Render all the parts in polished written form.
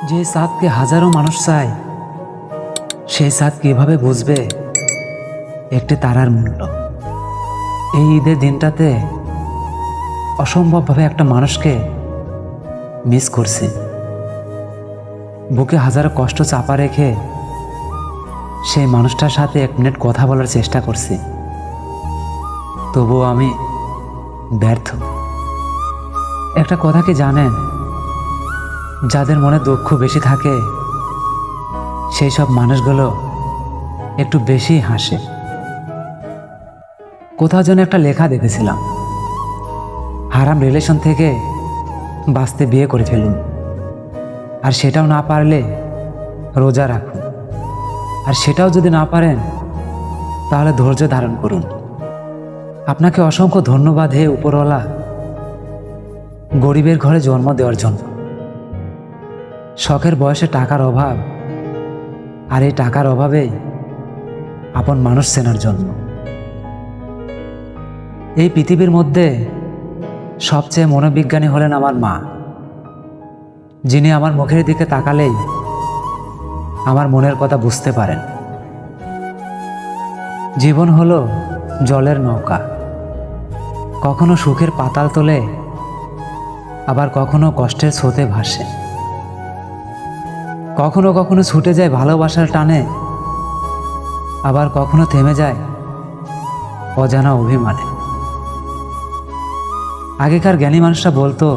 যে চাঁদকে হাজারো মানুষ চায়, সেই চাঁদ কিভাবে বুঝবে একটি তারার মূল্য? এই ঈদের দিনটাতে অসম্ভবভাবে একটা মানুষকে মিস করছি। বুকে হাজারো কষ্ট চাপা রেখে সেই মানুষটার সাথে 1 মিনিট কথা বলার চেষ্টা করছি, তবুও আমি ব্যর্থ। একটা কথা কি জানেন, যাদের মনে দুঃখ বেশি থাকে সেই সব মানুষগুলো একটু বেশি হাসে। কোথাও যেন একটা লেখা দেখেছিলাম, হারাম রিলেশন থেকে বাঁচতে বিয়ে করে ফেলুন, আর সেটাও না পারলে রোজা রাখুন, আর সেটাও যদি না পারেন তাহলে ধৈর্য ধারণ করুন। আপনাকে অসংখ্য ধন্যবাদ হে উপরওয়ালা, গরিবের ঘরে জন্ম দেওয়ার জন্য। শখের বয়সে টাকার অভাব, আর এই টাকার অভাবেই আপন মানুষ চেনার জন্য। এই পৃথিবীর মধ্যে সবচেয়ে মনোবিজ্ঞানী হলেন আমার মা, যিনি আমার মুখের দিকে তাকালেই আমার মনের কথা বুঝতে পারেন। জীবন হলো জলের নৌকা, কখনো সুখের পাতাল তোলে, আবার কখনো কষ্টের স্রোতে ভাসে। কখনো কখনো ছুটে যায় ভালোবাসার টানে, আবার কখনো থেমে যায় অজানা অভিমানে। আগেকার জ্ঞানী মানুষরা বলতো,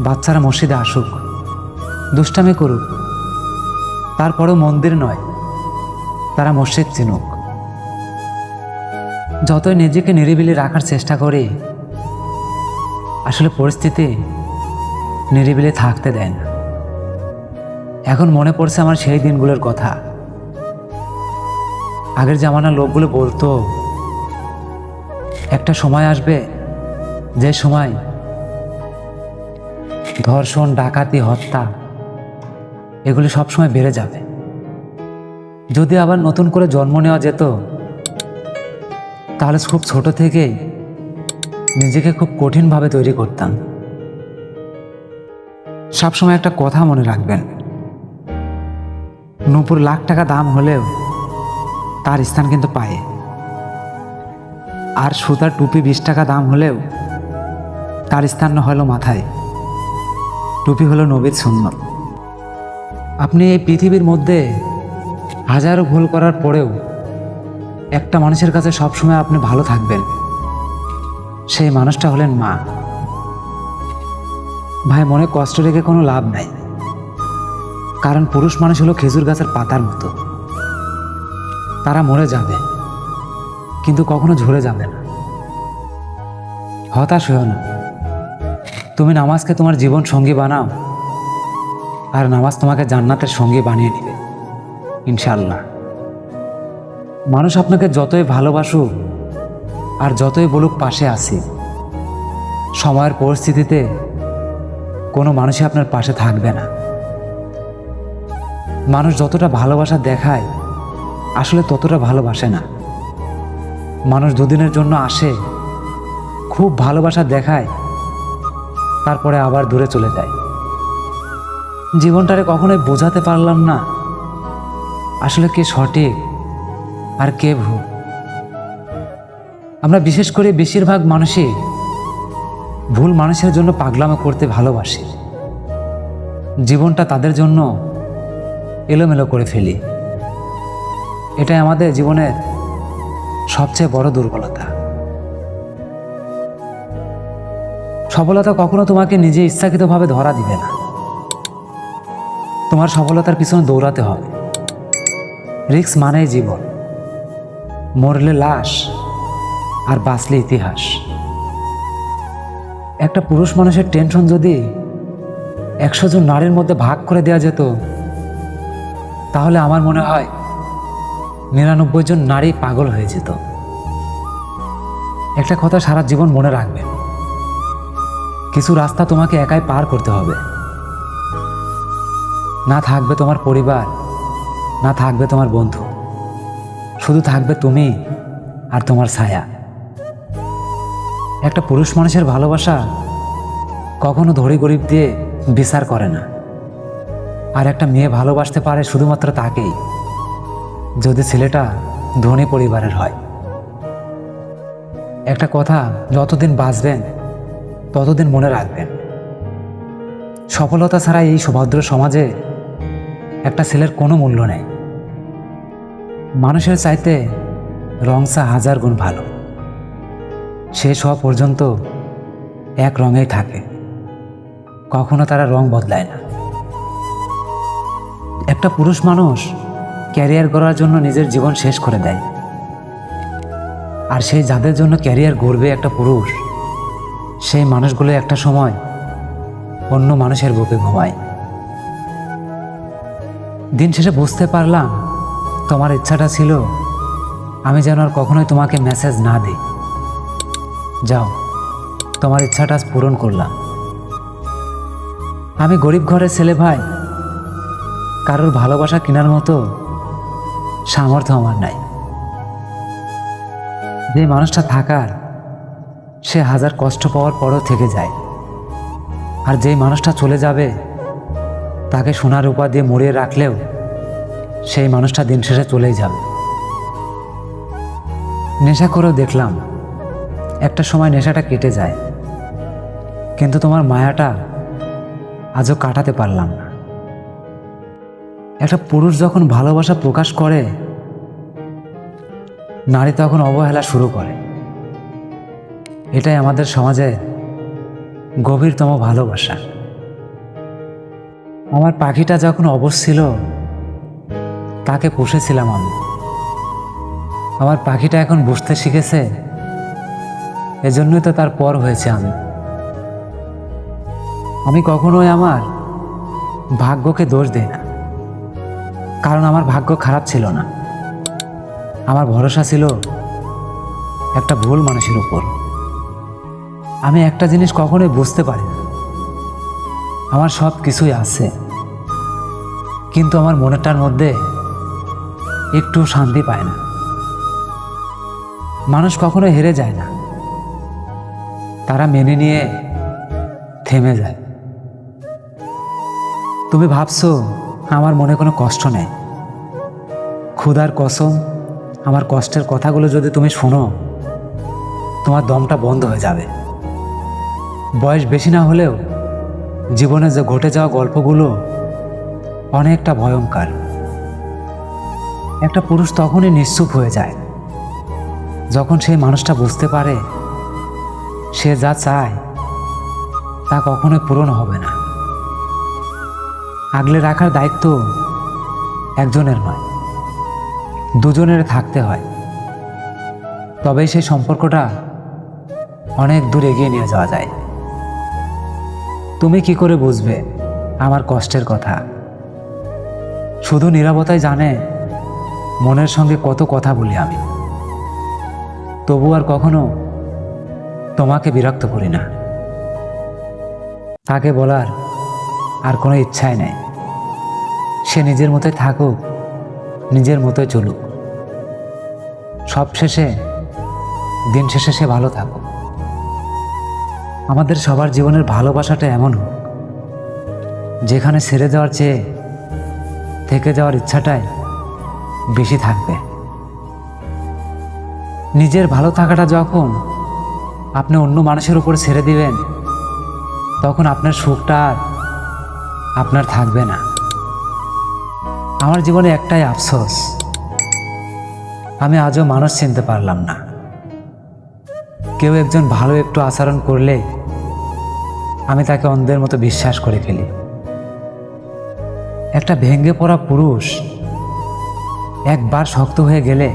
বাচ্চারা মসজিদে আসুক, দুষ্টামি করুক, তারপরও মন্দির নয়, তারা মসজিদ চিনুক। যতই নিজেকে নিরিবিলি রাখার চেষ্টা করি, আসলে পরিস্থিতি নিরিবিলি থাকতে দেয় না। এখন মনে পড়ছে আমার সেই দিনগুলোর কথা। আগের জামানার লোকগুলো বলতো, একটা সময় আসবে যে সময় ধর্ষণ, ডাকাতি, হত্যা এগুলি সবসময় বেড়ে যাবে। যদি আবার নতুন করে জন্ম নেওয়া যেত, তাহলে খুব ছোট থেকেই নিজেকে খুব কঠিনভাবে তৈরি করতাম। সবসময় একটা কথা মনে রাখবেন, নূপুর লাখ টাকা দাম হলেও তার স্থান কিন্তু পায়ে, আর সুতার টুপি 20 টাকা দাম হলেও তার স্থান হলো মাথায়। টুপি হলো নবীর সুন্নত। আপনি এই পৃথিবীর মধ্যে হাজারো ভুল করার পরেও একটা মানুষের কাছে সবসময় আপনি ভালো থাকবেন, সেই মানুষটা হলেন মা। ভাই, মনে কষ্ট রেখে কোনো লাভ নাই, কারণ পুরুষ মানুষ হলো খেজুর গাছের পাতার মতো। তারা মরে যাবে, কিন্তু কখনো ঝরে যাবে না। হতাশ হও না, তুমি নামাজকে তোমার জীবন সঙ্গী বানাও, আর নামাজ তোমাকে জান্নাতের সঙ্গী বানিয়ে নেবে ইনশাআল্লাহ। মানুষ আপনাকে যতই ভালোবাসুক আর যতই বলুক পাশে আছি, সময়ের পরিস্থিতিতে কোনো মানুষই আপনার পাশে থাকবে না। মানুষ যতটা ভালোবাসা দেখায়, আসলে ততটা ভালোবাসে না। মানুষ দুদিনের জন্য আসে, খুব ভালোবাসা দেখায়, তারপরে আবার দূরে চলে যায়। জীবনটারে কখনোই বোঝাতে পারলাম না আসলে কে সঠিক আর কে ভুল। আমরা বিশেষ করে বেশিরভাগ মানুষই ভুল মানুষের জন্য পাগলামো করতে ভালোবাসি, জীবনটা তাদের জন্য এলোমেলো করে ফেলি। এটাই আমাদের জীবনের সবচেয়ে বড় দুর্বলতা। সফলতা কখনো তোমাকে নিজে ইচ্ছাকৃতভাবে ধরা দিবে না। তোমার সফলতার পিছনে দৌড়াতে হবে। রিস্ক মানেই জীবন, মরলে লাশ আর বাঁচলে ইতিহাস। একটা পুরুষ মানুষের টেনশন যদি 100 জন নারীর মধ্যে ভাগ করে দেওয়া যেত, তাহলে আমার মনে হয় 99 জন নারী পাগল হয়ে যেত। একটা কথা সারা জীবন মনে রাখবেন, কিছু রাস্তা তোমাকে একাই পার করতে হবে। না থাকবে তোমার পরিবার, না থাকবে তোমার বন্ধু, শুধু থাকবে তুমি আর তোমার ছায়া। একটা পুরুষ মানুষের ভালোবাসা কখনো ধনী গরিব দিয়ে বিচার করে না, আর একটা মেয়ে ভালোবাসতে পারে শুধুমাত্র তাকেই, যদি ছেলেটা ধনী পরিবারের হয়। একটা কথা যতদিন বাঁচবেন ততদিন মনে রাখবেন, সফলতা ছাড়া এই সুভদ্র সমাজে একটা ছেলের কোনো মূল্য নেই। মানুষের চাইতে রংসা 1000 গুণ ভালো। শেষ হওয়া পর্যন্ত এক রঙেই থাকে, কখনো তারা রং বদলায় না। একটা পুরুষ মানুষ ক্যারিয়ার গড়ার জন্য নিজের জীবন শেষ করে দেয়, আর সেই যাদের জন্য ক্যারিয়ার গড়বে একটা পুরুষ, সেই মানুষগুলো একটা সময় অন্য মানুষের বুকে ঘুমায়। দিন শেষে বুঝতে পারলাম তোমার ইচ্ছাটা ছিল আমি যেন আর কখনোই তোমাকে মেসেজ না দিই। যাও, তোমার ইচ্ছাটা পূরণ করলাম। আমি গরিব ঘরের ছেলে ভাই, কারোর ভালোবাসা কেনার মতো সামর্থ্য আমার নাই। যে মানুষটা থাকার, সে 1000 কষ্ট পাওয়ার পরও থেকে যায়, আর যেই মানুষটা চলে যাবে তাকে সোনার রূপা দিয়ে মুড়িয়ে রাখলেও সেই মানুষটা দিন শেষে চলেই যাবে। নেশা করেও দেখলাম একটা সময় নেশাটা কেটে যায়, কিন্তু তোমার মায়াটা আজও কাটাতে পারলাম না। একটা পুরুষ যখন ভালোবাসা প্রকাশ করে, নারী তখন অবহেলা শুরু করে। এটাই আমাদের সমাজে গভীরতম ভালোবাসা। আমার পাখিটা যখন অবশ ছিল তাকে পুষেছিলাম আমি। আমার পাখিটা এখন বুঝতে শিখেছে, এজন্যই তো তার পর হয়েছে আমি। আমি কখনোই আমার ভাগ্যকে দোষ দিই না, কারণ আমার ভাগ্য খারাপ ছিল না। আমার ভরসা ছিল একটা ভুল মানুষের উপর। আমি একটা জিনিস কখনোই বুঝতে পারি না, আমার সব কিছুই আছে, কিন্তু আমার মনেরটার মধ্যে একটু শান্তি পায় না। মানুষ কখনো হেরে যায় না, তারা মেনে নিয়ে থেমে যায়। তুমি ভাবছো আমার মনে কোনো কষ্ট নেই। ক্ষুধার কসম, আমার কষ্টের কথাগুলো যদি তুমি শোনো, তোমার দমটা বন্ধ হয়ে যাবে। বয়স বেশি না হলেও জীবনে যে ঘটে যাওয়া গল্পগুলো অনেকটা ভয়ঙ্কর। একটা পুরুষ তখনই নিশ্চুপ হয়ে যায় যখন সেই মানুষটা বুঝতে পারে সে যা চায় তা কখনোই পূরণ হবে না। আগলে রাখার দায়িত্ব একজনের নয়, দুজনের থাকতে হয়, তবেই সেই সম্পর্কটা অনেক দূর এগিয়ে নিয়ে যাওয়া যায়। তুমি কি করে বুঝবে আমার কষ্টের কথা? শুধু নীরবতাই জানে মনের সঙ্গে কত কথা বলি আমি, তবু আর কখনো তোমাকে বিরক্ত করি না। তাকে বলার আর কোনো ইচ্ছাই নেই। সে নিজের মতোই থাকুক, নিজের মতোই চলুক, সব শেষে দিন শেষে সে ভালো থাকুক। আমাদের সবার জীবনের ভালোবাসাটা এমন হোক যেখানে ছেড়ে যাওয়ার চেয়ে থেকে যাওয়ার ইচ্ছাটাই বেশি থাকবে। নিজের ভালো থাকাটা যখন আপনি অন্য মানুষের উপর ছেড়ে দিবেন, তখন আপনার সুখটা আর আপনার থাকবে না। আমার জীবনে একটাই আফসোস, আমি আজও মানুষ চিনতে পারলাম না। কেউ একজন ভালো একটু আচরণ করলে আমি তাকে অন্ধের মতো বিশ্বাস করে ফেলি। একটা ভেঙে পড়া পুরুষ একবার শক্ত হয়ে গেলে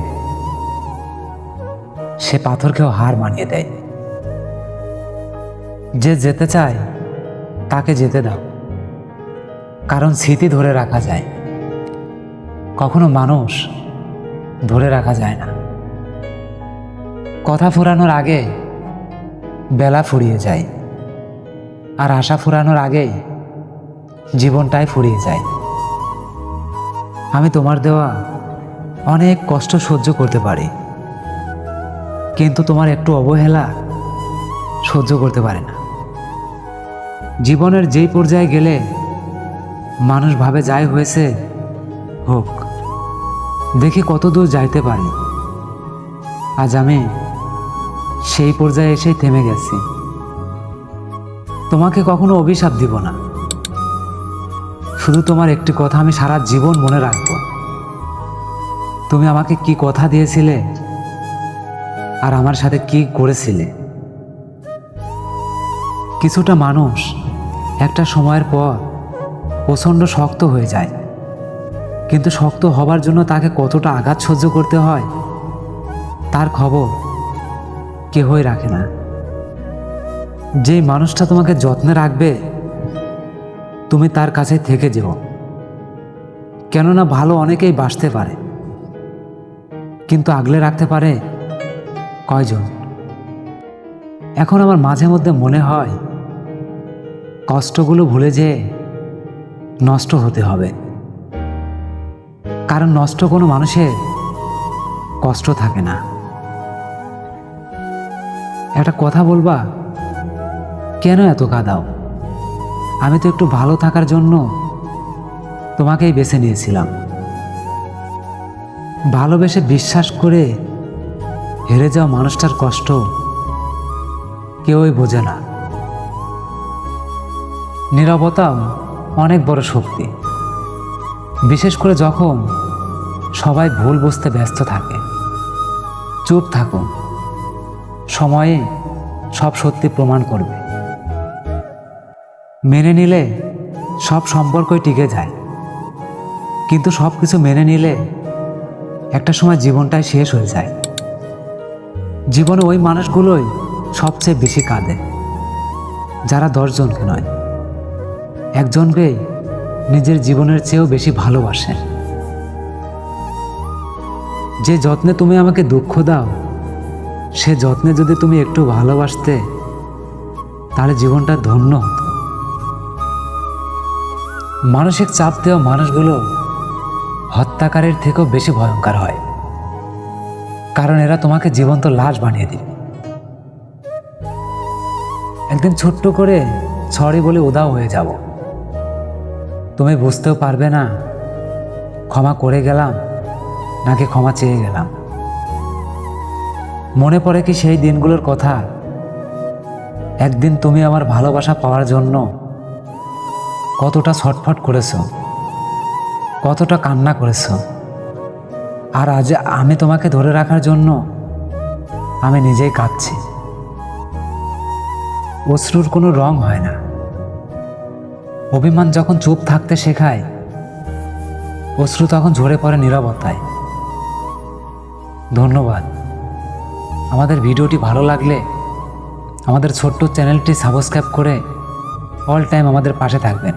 সে পাথরকেও হার মানিয়ে দেয়। যে যেতে চায় তাকে যেতে দাও, কারণ স্মৃতি ধরে রাখা যায়, কখনো মানুষ ধরে রাখা যায় না। কথা ফুরানোর আগে বেলা ফুরিয়ে যায়, আর আশা ফুরানোর আগেই জীবনটাই ফুরিয়ে যায়। আমি তোমার দেওয়া অনেক কষ্ট সহ্য করতে পারি, কিন্তু তোমার একটু অবহেলা সহ্য করতে পারে না। জীবনের যেই পর্যায়ে গেলে মানুষ ভাবে যাই হয়েছে হোক, দেখি কত দূর যাইতে পারি। আজ আমি সেই পর্যায়ে এসেই থেমে গেছি। তোমাকে কখনো অভিশাপ দিব না, শুধু তোমার একটি কথা আমি সারা জীবন মনে রাখব। তুমি আমাকে কি কথা দিয়েছিলে আর আমার সাথে কি করেছিলে। কিছুটা মানুষ একটা সময়ের পর প্রচণ্ড শক্ত হয়ে যায়, কিন্তু শক্ত হবার জন্য তাকে কতটা আঘাত সহ্য করতে হয় তার খবর কেহই রাখে না। যে মানুষটা তোমাকে যত্নে রাখবে তুমি তার কাছে থেকে যেও, কেননা ভালো অনেকেই বাসতে পারে, কিন্তু আগলে রাখতে পারে কয়জন। এখন আমার মাঝে মধ্যে মনে হয় কষ্টগুলো ভুলে যেয়ে নষ্ট হতে হবে, কারণ নষ্ট কোনো মানুষের কষ্ট থাকে না। একটা কথা বলবা, কেন এত কাঁদাও? আমি তো একটু ভালো থাকার জন্য তোমাকেই বেছে নিয়েছিলাম। ভালোবেসে বিশ্বাস করে হেরে যাওয়া মানুষটার কষ্ট কেউই বোঝে না। নীরবতা অনেক বড় শক্তি, বিশেষ করে যখন সবাই ভুল বুঝতে ব্যস্ত থাকে। চুপ থাকো, সময়ে সব সত্যি প্রমাণ করবে। মেনে নিলে সব সম্পর্কই টিকে যায়, কিন্তু সব কিছু মেনে নিলে একটা সময় জীবনটাই শেষ হয়ে যায়। জীবনে ওই মানুষগুলোই সবচেয়ে বেশি কাঁদে, যারা 10 জনকে নয়, একজনকেই নিজের জীবনের চেয়েও বেশি ভালোবাসে। যে যত্নে তুমি আমাকে দুঃখ দাও, সে যত্নে যদি তুমি একটু ভালোবাসতে, তাহলে জীবনটা ধন্য হতো। মানসিক চাপ দেওয়া মানুষগুলো হত্যাকারীর থেকেও বেশি ভয়ঙ্কর হয়, কারণ এরা তোমাকে জীবন্ত লাশ বানিয়ে দিবে। একদিন ছোট্ট করে সরি বলে উধাও হয়ে যাব, তুমি বুঝতেও পারবে না ক্ষমা করে গেলাম নাকি ক্ষমা চেয়ে গেলাম। মনে পড়ে কি সেই দিনগুলোর কথা? একদিন তুমি আমার ভালোবাসা পাওয়ার জন্য কতটা ছটফট করেছো, কতটা কান্না করেছো, আর আজ আমি তোমাকে ধরে রাখার জন্য আমি নিজেই কাঁদছি। অশ্রুর কোনো রং হয় না। অভিমান যখন চুপ থাকতে শেখায়, অশ্রু তখন ঝরে পড়ে নীরবতায়। ধন্যবাদ। আমাদের ভিডিওটি ভালো লাগলে আমাদের ছোট্ট চ্যানেলটি সাবস্ক্রাইব করে অল টাইম আমাদের পাশে থাকবেন।